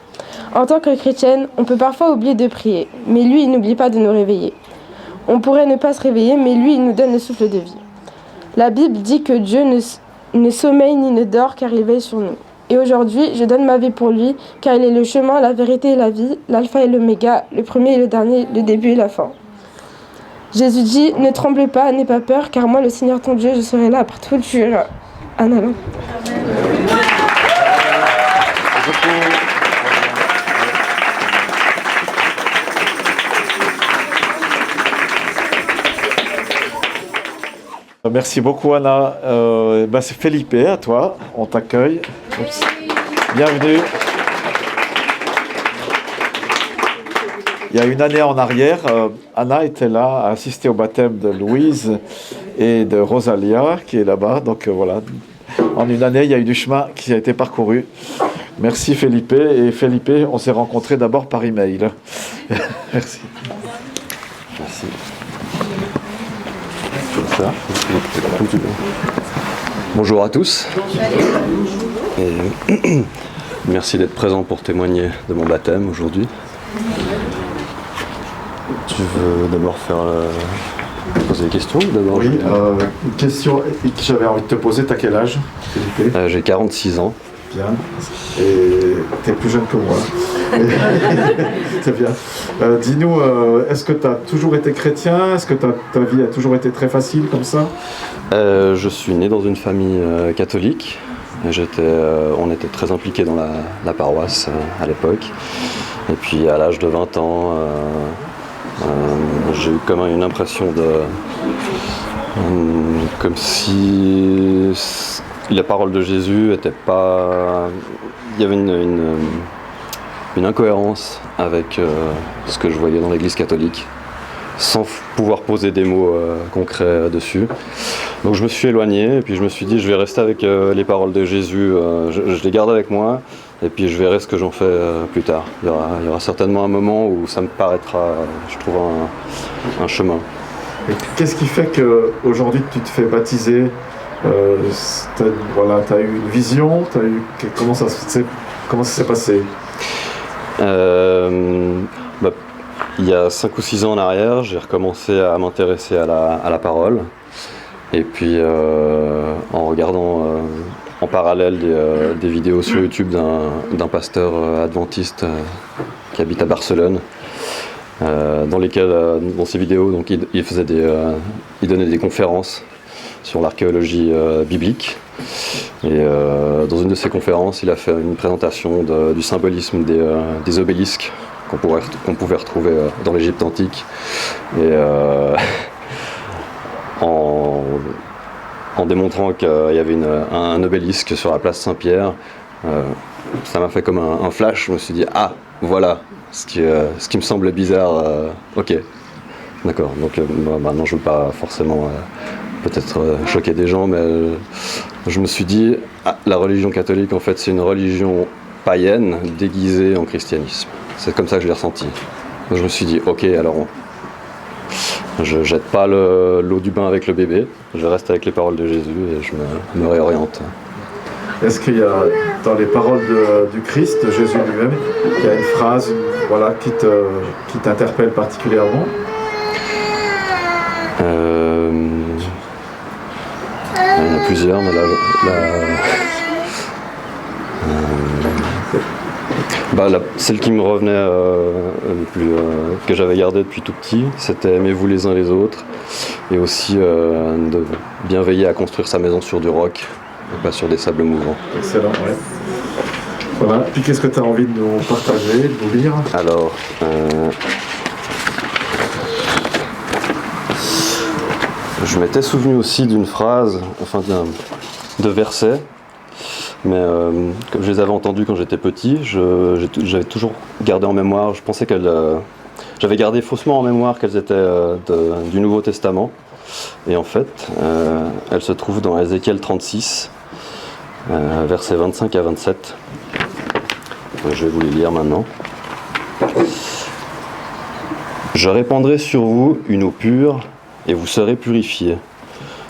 S5: En tant que chrétienne, on peut parfois oublier de prier, mais lui, il n'oublie pas de nous réveiller. On pourrait ne pas se réveiller, mais lui, il nous donne le souffle de vie. La Bible dit que Dieu ne sommeille ni ne dort car il veille sur nous. Et aujourd'hui, je donne ma vie pour lui, car il est le chemin, la vérité et la vie, l'alpha et l'oméga, le premier et le dernier, le début et la fin. Jésus dit, ne tremblez pas, n'aie pas peur, car moi, le Seigneur ton Dieu, je serai là pour tout jurer. Amen.
S3: Merci beaucoup Anna. C'est Felipe, à toi, on t'accueille. Oups. Bienvenue. Il y a une année en arrière, Anna était là à assister au baptême de Louise et de Rosalia qui est là-bas. Donc voilà, en une année, il y a eu du chemin qui a été parcouru. Merci Felipe. Et Felipe, on s'est rencontrés d'abord par email. Merci.
S6: Merci. Ça. Bonjour à tous. Et merci d'être présent pour témoigner de mon baptême aujourd'hui. Tu veux d'abord poser des questions d'abord?
S3: Oui, une question que j'avais envie de te poser. T'as quel âge, Felipe?
S6: J'ai 46 ans.
S3: Bien. Et t'es plus jeune que moi. C'est bien. Dis-nous, est-ce que tu as toujours été chrétien? Est-ce que ta vie a toujours été très facile comme ça?
S6: Je suis né dans une famille catholique. On était très impliqués dans la paroisse à l'époque. Et puis à l'âge de 20 ans, j'ai eu comme une impression comme si la parole de Jésus était pas... Il y avait une incohérence avec ce que je voyais dans l'église catholique, sans pouvoir poser des mots concrets dessus. Donc je me suis éloigné et puis je me suis dit je vais rester avec les paroles de Jésus, je les garde avec moi et puis je verrai ce que j'en fais plus tard. Il y aura certainement un moment où ça me paraîtra, je trouve, un chemin.
S3: Et qu'est-ce qui fait qu'aujourd'hui tu te fais baptiser? T'as eu une vision, comment ça s'est passé?
S6: Bah, il y a 5 ou 6 ans en arrière, j'ai recommencé à m'intéresser à la parole. Et puis en regardant en parallèle des vidéos sur YouTube d'un pasteur adventiste qui habite à Barcelone, dans ces vidéos, donc, il donnait des conférences sur l'archéologie biblique. Et dans une de ces conférences, il a fait une présentation du symbolisme des obélisques qu'on pouvait retrouver dans l'Égypte antique. Et en démontrant qu'il y avait un obélisque sur la place Saint-Pierre, ça m'a fait comme un flash. Je me suis dit, ah, voilà ce qui me semblait bizarre. Ok, d'accord. Donc maintenant, je ne veux pas forcément peut-être choquer des gens, mais je me suis dit, ah, la religion catholique, en fait, c'est une religion païenne déguisée en christianisme. C'est comme ça que je l'ai ressenti. Je me suis dit, ok, alors je jette pas l'eau du bain avec le bébé, je reste avec les paroles de Jésus et je me réoriente.
S3: Est-ce qu'il y a dans les paroles du Christ, de Jésus lui-même, il y a une phrase qui t'interpelle particulièrement?
S6: Il y en a plusieurs, mais celle qui me revenait que j'avais gardée depuis tout petit, c'était aimez-vous les uns les autres, et aussi de bien veiller à construire sa maison sur du roc et pas sur des sables mouvants.
S3: Excellent, ouais. Voilà. Puis qu'est-ce que tu as envie de nous partager, de nous lire?
S6: Alors, je m'étais souvenu aussi d'une phrase, enfin de versets. Mais comme je les avais entendus quand j'étais petit, j'avais toujours gardé en mémoire, je pensais j'avais gardé faussement en mémoire qu'elles étaient du Nouveau Testament. Et en fait, elles se trouvent dans Ézéchiel 36, versets 25 à 27. Je vais vous les lire maintenant. Je répandrai sur vous une eau pure et vous serez purifiés.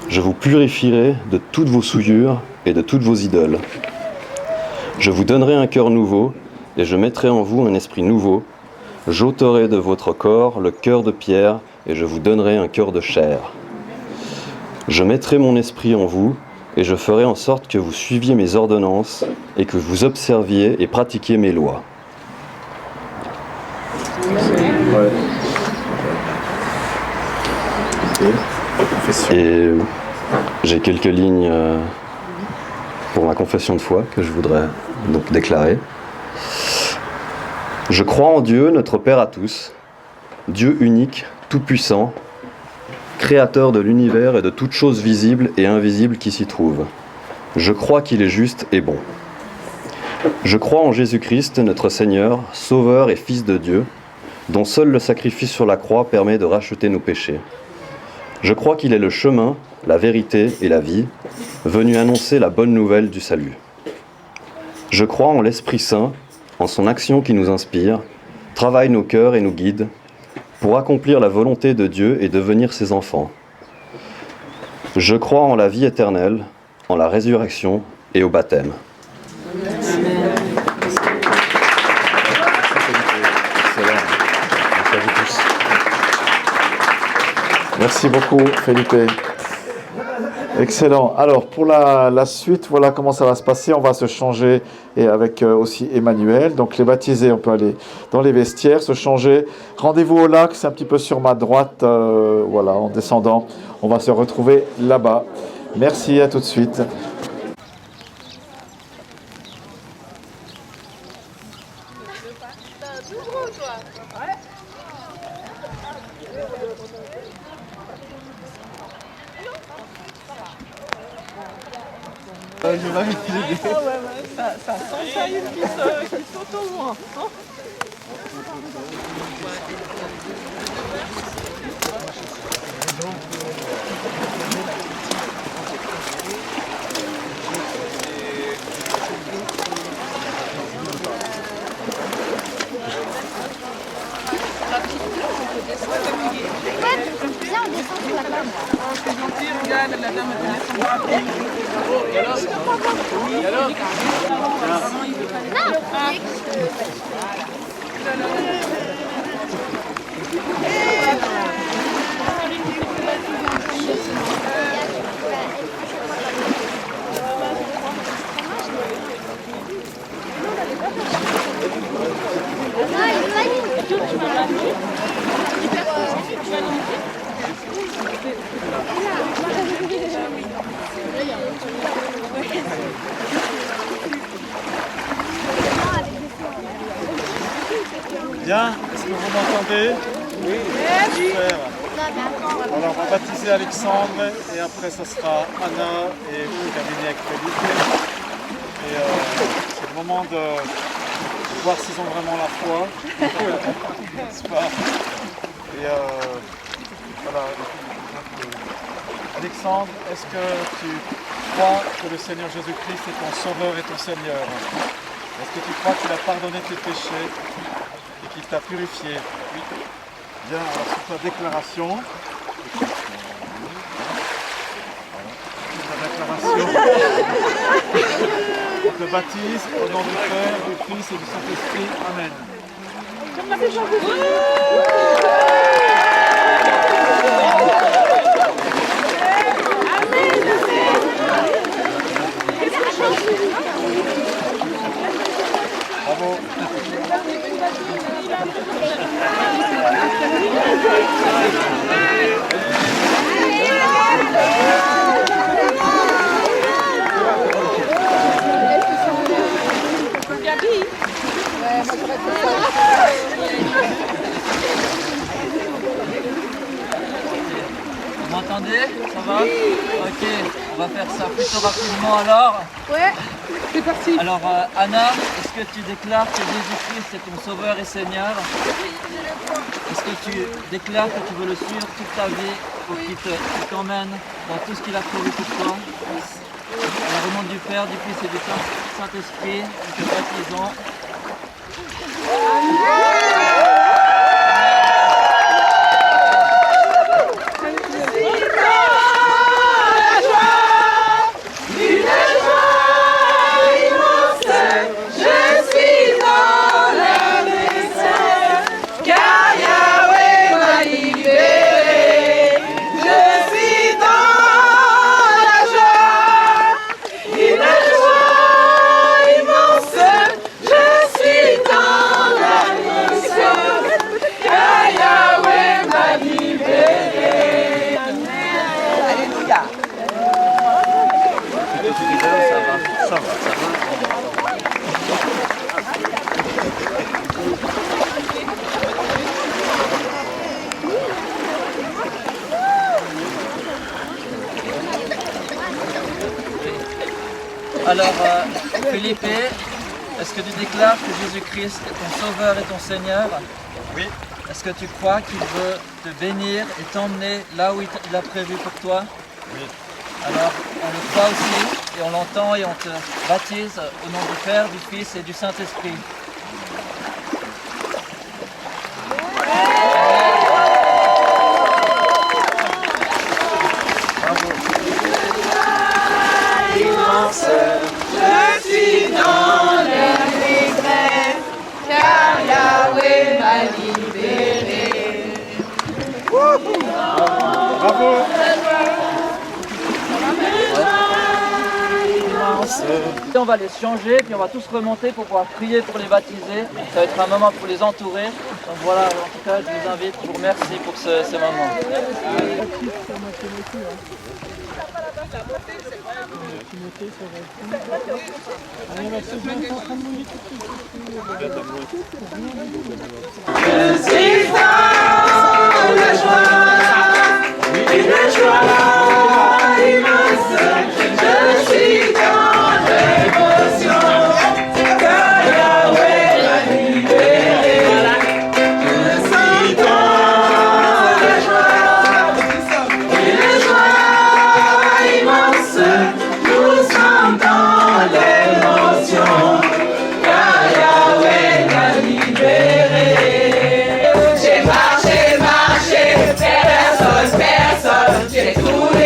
S6: Je vous purifierai de toutes vos souillures et de toutes vos idoles. Je vous donnerai un cœur nouveau, et je mettrai en vous un esprit nouveau. J'ôterai de votre corps le cœur de pierre, et je vous donnerai un cœur de chair. Je mettrai mon esprit en vous, et je ferai en sorte que vous suiviez mes ordonnances, et que vous observiez et pratiquiez mes lois.
S3: Ouais.
S6: Et j'ai quelques lignes pour ma confession de foi que je voudrais donc déclarer. Je crois en Dieu, notre Père à tous, Dieu unique, tout-puissant, créateur de l'univers et de toutes choses visibles et invisibles qui s'y trouvent. Je crois qu'il est juste et bon. Je crois en Jésus-Christ, notre Seigneur, Sauveur et Fils de Dieu, dont seul le sacrifice sur la croix permet de racheter nos péchés. Je crois qu'il est le chemin, la vérité et la vie, venu annoncer la bonne nouvelle du salut. Je crois en l'Esprit Saint, en son action qui nous inspire, travaille nos cœurs et nous guide, pour accomplir la volonté de Dieu et devenir ses enfants. Je crois en la vie éternelle, en la résurrection et au baptême.
S3: Merci beaucoup, Felipe. Excellent. Alors, pour la suite, voilà comment ça va se passer. On va se changer et avec aussi Emmanuel. Donc, les baptisés, on peut aller dans les vestiaires, se changer. Rendez-vous au lac, c'est un petit peu sur ma droite. Voilà, en descendant, on va se retrouver là-bas. Merci, à tout de suite.
S7: Ça sent ça, une qui saute au loin.
S8: Viens, on descend sur la table.
S7: C'est gentil, regarde, la dame a donné son bras.
S9: Bien, est-ce que vous m'entendez? Oui. Super. Alors on va baptiser Alexandre et après ça sera Anna et vous terminez avec Felipe. Et c'est le moment de voir s'ils ont vraiment la foi. N'est-ce pas? Et voilà. Alexandre, est-ce que tu crois que le Seigneur Jésus-Christ est ton Sauveur et ton Seigneur? Est-ce que tu crois qu'il a pardonné tes péchés et qu'il t'a purifié? Oui. Bien, alors sur ta déclaration. On te baptise au nom du Père, du Fils et du Saint-Esprit. Amen. Bravo.
S2: Vous m'entendez? Ça va? Ok, on va faire ça plutôt rapidement alors.
S7: Ouais, c'est parti.
S2: Alors Anna, est-ce que tu déclares que Jésus-Christ est ton Sauveur et Seigneur? Est-ce que tu déclares que tu veux le suivre toute ta vie pour qu'il t'emmène dans tout ce qu'il a prévu pour toi? Alors au nom du Père, du Fils et du Saint-Esprit, nous te baptisons. Alors, Philippe, est-ce que tu déclares que Jésus-Christ est ton Sauveur et ton Seigneur?
S9: Oui.
S2: Est-ce que tu crois qu'il veut te bénir et t'emmener là où il a prévu pour toi?
S9: Oui.
S2: Alors, on le croit aussi, et on l'entend, et on te baptise au nom du Père, du Fils et du Saint-Esprit.
S7: Je suis dans le désert, car Yahweh m'a libéré.
S9: Bravo.
S2: On va les changer, puis on va tous remonter pour pouvoir prier pour les baptiser. Ça va être un moment pour les entourer. Donc voilà, en tout cas, je vous invite, je vous remercie pour ce moment.
S7: Je suis dans la joie, une joie immense. Je suis dans l'émotion, car Yahweh m'a libéré. Je suis dans la joie, une joie immense. Nous sommes dans l'émotion, car Yahweh m'a libéré. J'ai marché, personne, j'ai couru.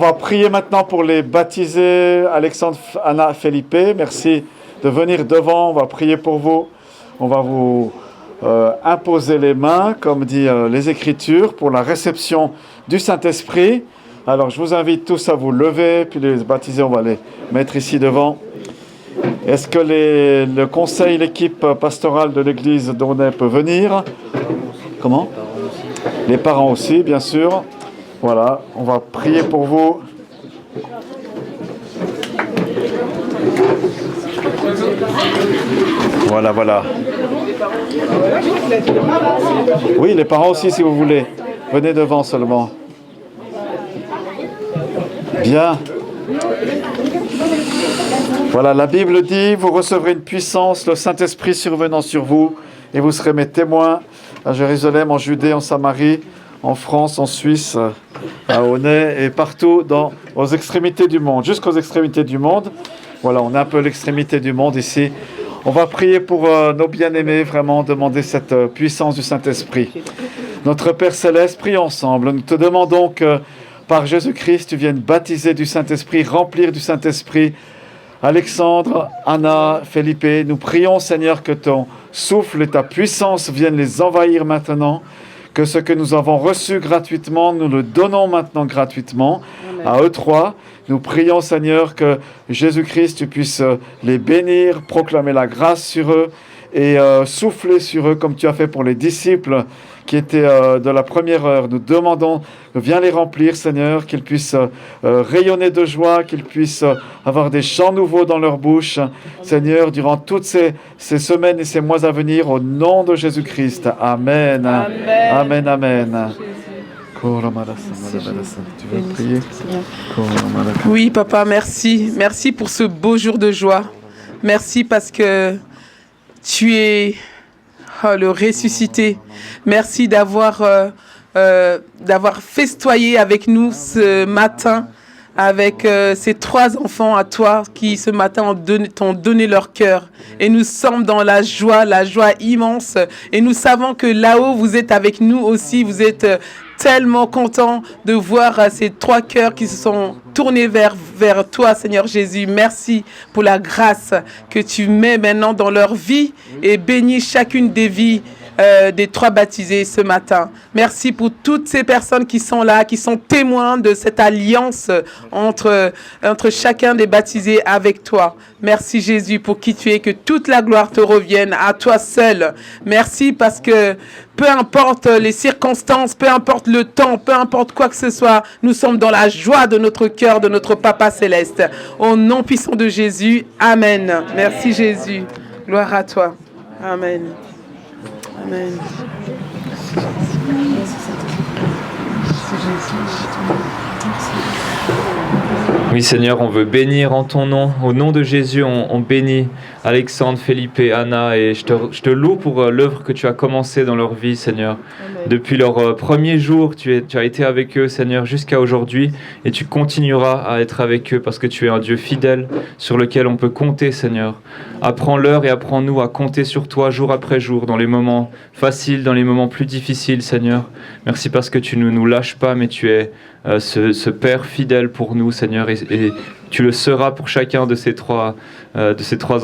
S3: va prier maintenant pour les baptisés. Alexandre, Anna, Felipe, merci de venir devant. On va prier pour vous. On va vous imposer les mains, comme dit les Écritures, pour la réception du Saint-Esprit. Alors, je vous invite tous à vous lever, puis les baptisés, on va les mettre ici devant. Est-ce que le conseil, l'équipe pastorale de l'église d'Aunay peut venir? Comment? Les parents aussi, bien sûr. Voilà, on va prier pour vous. Voilà, voilà. Oui, les parents aussi, si vous voulez. Venez devant seulement. Bien. Voilà, la Bible dit, vous recevrez une puissance, le Saint-Esprit survenant sur vous, et vous serez mes témoins à Jérusalem, en Judée, en Samarie, en France, en Suisse, à Aunay, et partout aux extrémités du monde, jusqu'aux extrémités du monde. Voilà, on est un peu l'extrémité du monde ici. On va prier pour nos bien-aimés, vraiment demander cette puissance du Saint-Esprit. Notre Père Céleste, prions ensemble. Nous te demandons que par Jésus-Christ, tu viennes baptiser du Saint-Esprit, remplir du Saint-Esprit Alexandre, Anna, Felipe. Nous prions, Seigneur, que ton souffle et ta puissance viennent les envahir maintenant, que ce que nous avons reçu gratuitement, nous le donnons maintenant gratuitement. Amen. À eux trois. Nous prions, Seigneur, que Jésus-Christ, tu puisses les bénir, proclamer la grâce sur eux et souffler sur eux comme tu as fait pour les disciples qui étaient de la première heure. Nous demandons, viens les remplir, Seigneur, qu'ils puissent rayonner de joie, qu'ils puissent avoir des chants nouveaux dans leur bouche, Seigneur, durant toutes ces semaines et ces mois à venir, au nom de Jésus-Christ. Amen. Amen, amen. Amen. Tu veux prier?
S7: Oui, papa, merci. Merci pour ce beau jour de joie. Merci parce que tu es le ressuscité. Merci d'avoir festoyé avec nous ce matin, avec ces trois enfants à toi qui ce matin t'ont donné leur cœur. Et nous sommes dans la joie immense. Et nous savons que là-haut, vous êtes avec nous aussi. Vous êtes tellement contents de voir ces trois cœurs qui se sont tournés vers toi, Seigneur Jésus. Merci pour la grâce que tu mets maintenant dans leur vie et bénis chacune des vies des trois baptisés ce matin. Merci pour toutes ces personnes qui sont là, qui sont témoins de cette alliance entre chacun des baptisés avec toi. Merci Jésus pour qui tu es, que toute la gloire te revienne à toi seul. Merci parce que peu importe les circonstances, peu importe le temps, peu importe quoi que ce soit, nous sommes dans la joie de notre cœur, de notre Papa Céleste. Au nom puissant de Jésus, Amen. Merci Jésus. Gloire à toi. Amen. Amen.
S10: Oui Seigneur, on veut bénir en ton nom. Au nom de Jésus, on bénit Alexandre, Felipe, Anna, et je te loue pour l'œuvre que tu as commencée dans leur vie, Seigneur. Amen. Depuis leur premier jour, tu as été avec eux, Seigneur, jusqu'à aujourd'hui, et tu continueras à être avec eux parce que tu es un Dieu fidèle sur lequel on peut compter, Seigneur. Apprends-leur et apprends-nous à compter sur toi jour après jour, dans les moments faciles, dans les moments plus difficiles, Seigneur. Merci parce que tu ne nous lâches pas, mais tu es ce Père fidèle pour nous, Seigneur, et tu le seras pour chacun de ces trois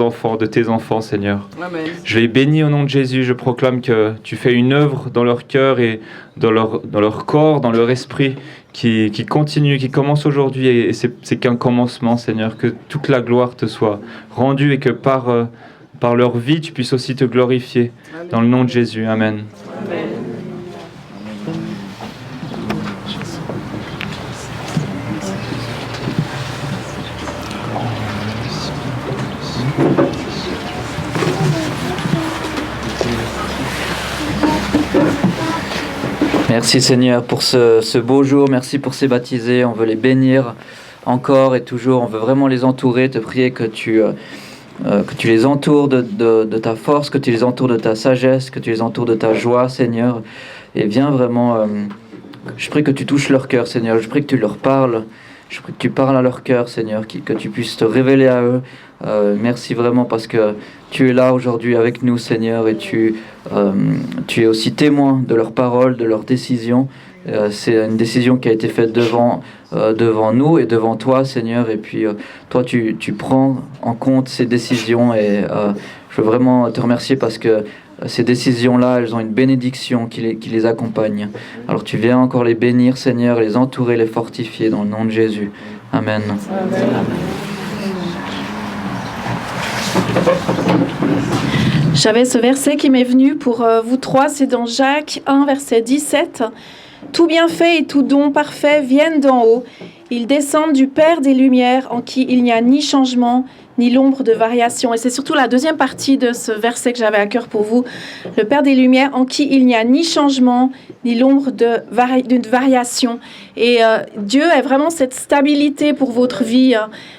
S10: enfants, de tes enfants, Seigneur. Amen. Je les bénis au nom de Jésus. Je proclame que tu fais une œuvre dans leur cœur et dans leur corps, dans leur esprit, qui continue, qui commence aujourd'hui. Et c'est qu'un commencement, Seigneur. Que toute la gloire te soit rendue et que par leur vie, tu puisses aussi te glorifier. Amen. Dans le nom de Jésus. Amen. Amen.
S2: Merci Seigneur pour ce beau jour, merci pour ces baptisés, on veut les bénir encore et toujours, on veut vraiment les entourer, te prier que tu les entoures de ta force, que tu les entoures de ta sagesse, que tu les entoures de ta joie Seigneur, et viens vraiment, je prie que tu touches leur cœur Seigneur, je prie que tu leur parles, je prie que tu parles à leur cœur Seigneur, que tu puisses te révéler à eux. Merci vraiment parce que tu es là aujourd'hui avec nous Seigneur et tu es aussi témoin de leurs paroles, de leurs décisions C'est une décision qui a été faite devant nous et devant toi, Seigneur. Et puis, toi, tu prends en compte ces décisions. Et je veux vraiment te remercier parce que ces décisions-là, elles ont une bénédiction qui les accompagne. Alors, tu viens encore les bénir, Seigneur, les entourer, les fortifier dans le nom de Jésus. Amen. Amen.
S11: J'avais ce verset qui m'est venu pour vous trois, c'est dans Jacques 1, verset 17. « Tout bienfait et tout don parfait viennent d'en haut. Ils descendent du Père des Lumières, en qui il n'y a ni changement, ni l'ombre de variation. » Et c'est surtout la deuxième partie de ce verset que j'avais à cœur pour vous. « Le Père des Lumières, en qui il n'y a ni changement, ni l'ombre d'une variation. » Et Dieu est vraiment cette stabilité pour votre vie.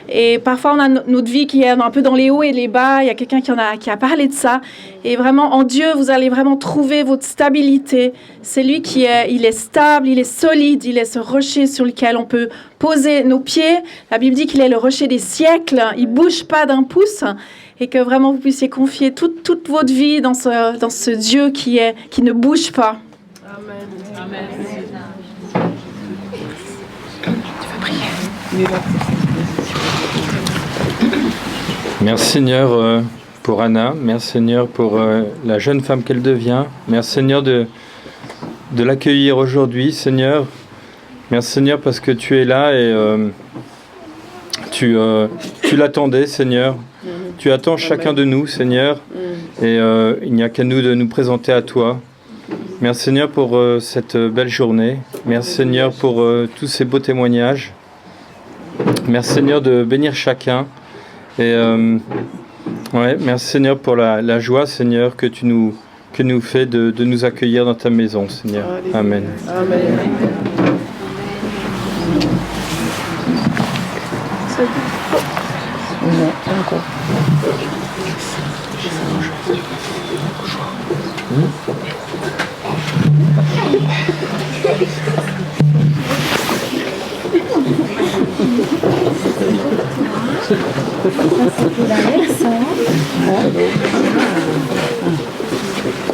S11: Et parfois, on a notre vie qui est un peu dans les hauts et les bas. Il y a quelqu'un qui a parlé de ça. Et vraiment, en Dieu, vous allez vraiment trouver votre stabilité. C'est lui il est stable, il est solide, il est ce rocher sur lequel on peut poser nos pieds. La Bible dit qu'il est le rocher des siècles. Il ne bouge pas d'un pouce. Et que vraiment, vous puissiez confier toute votre vie dans ce Dieu qui ne bouge pas. Amen. Amen.
S12: Merci Seigneur pour Anna, merci Seigneur pour la jeune femme qu'elle devient, merci Seigneur de l'accueillir aujourd'hui Seigneur, merci Seigneur parce que tu es là et tu l'attendais Seigneur, tu attends chacun de nous Seigneur et il n'y a qu'à nous de nous présenter à toi. Merci Seigneur pour cette belle journée, merci Seigneur pour tous ces beaux témoignages. Merci Seigneur de bénir chacun et merci Seigneur pour la joie Seigneur que nous fais de nous accueillir dans ta maison Seigneur. Amen. Amen.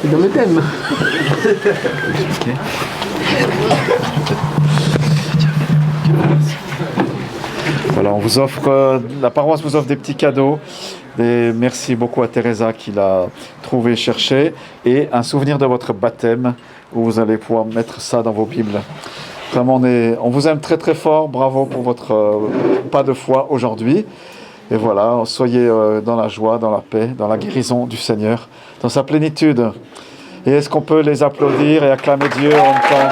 S7: C'est dans le thème.
S3: Voilà, on vous offre, la paroisse vous offre des petits cadeaux. Et merci beaucoup à Teresa qui l'a trouvé, cherché. Et un souvenir de votre baptême où vous allez pouvoir mettre ça dans vos Bibles. Vraiment, on vous aime très très fort. Bravo pour votre pas de foi aujourd'hui. Et voilà, soyez dans la joie, dans la paix, dans la guérison du Seigneur, dans sa plénitude. Et est-ce qu'on peut les applaudir et acclamer Dieu en même temps ?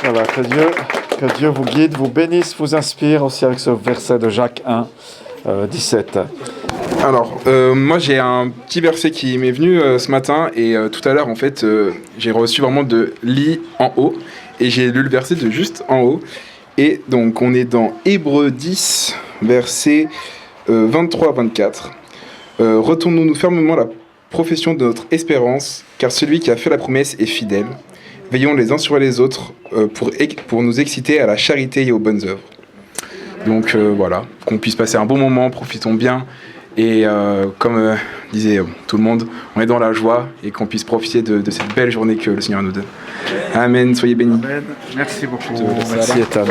S3: Voilà, que Dieu vous guide, vous bénisse, vous inspire aussi avec ce verset de Jacques 1, 17.
S1: Alors, moi j'ai un petit verset qui m'est venu ce matin et tout à l'heure en fait j'ai reçu vraiment de lit en haut et j'ai lu le verset de juste en haut et donc on est dans Hébreux 10 verset 23-24. Retournons-nous fermement à la profession de notre espérance car celui qui a fait la promesse est fidèle. Veillons les uns sur les autres pour nous exciter à la charité et aux bonnes œuvres. Donc voilà, qu'on puisse passer un bon moment, profitons bien. Et comme disait tout le monde, on est dans la joie et qu'on puisse profiter de cette belle journée que le Seigneur nous donne. Amen, soyez bénis.
S3: Amen. Merci beaucoup. Merci Ethan.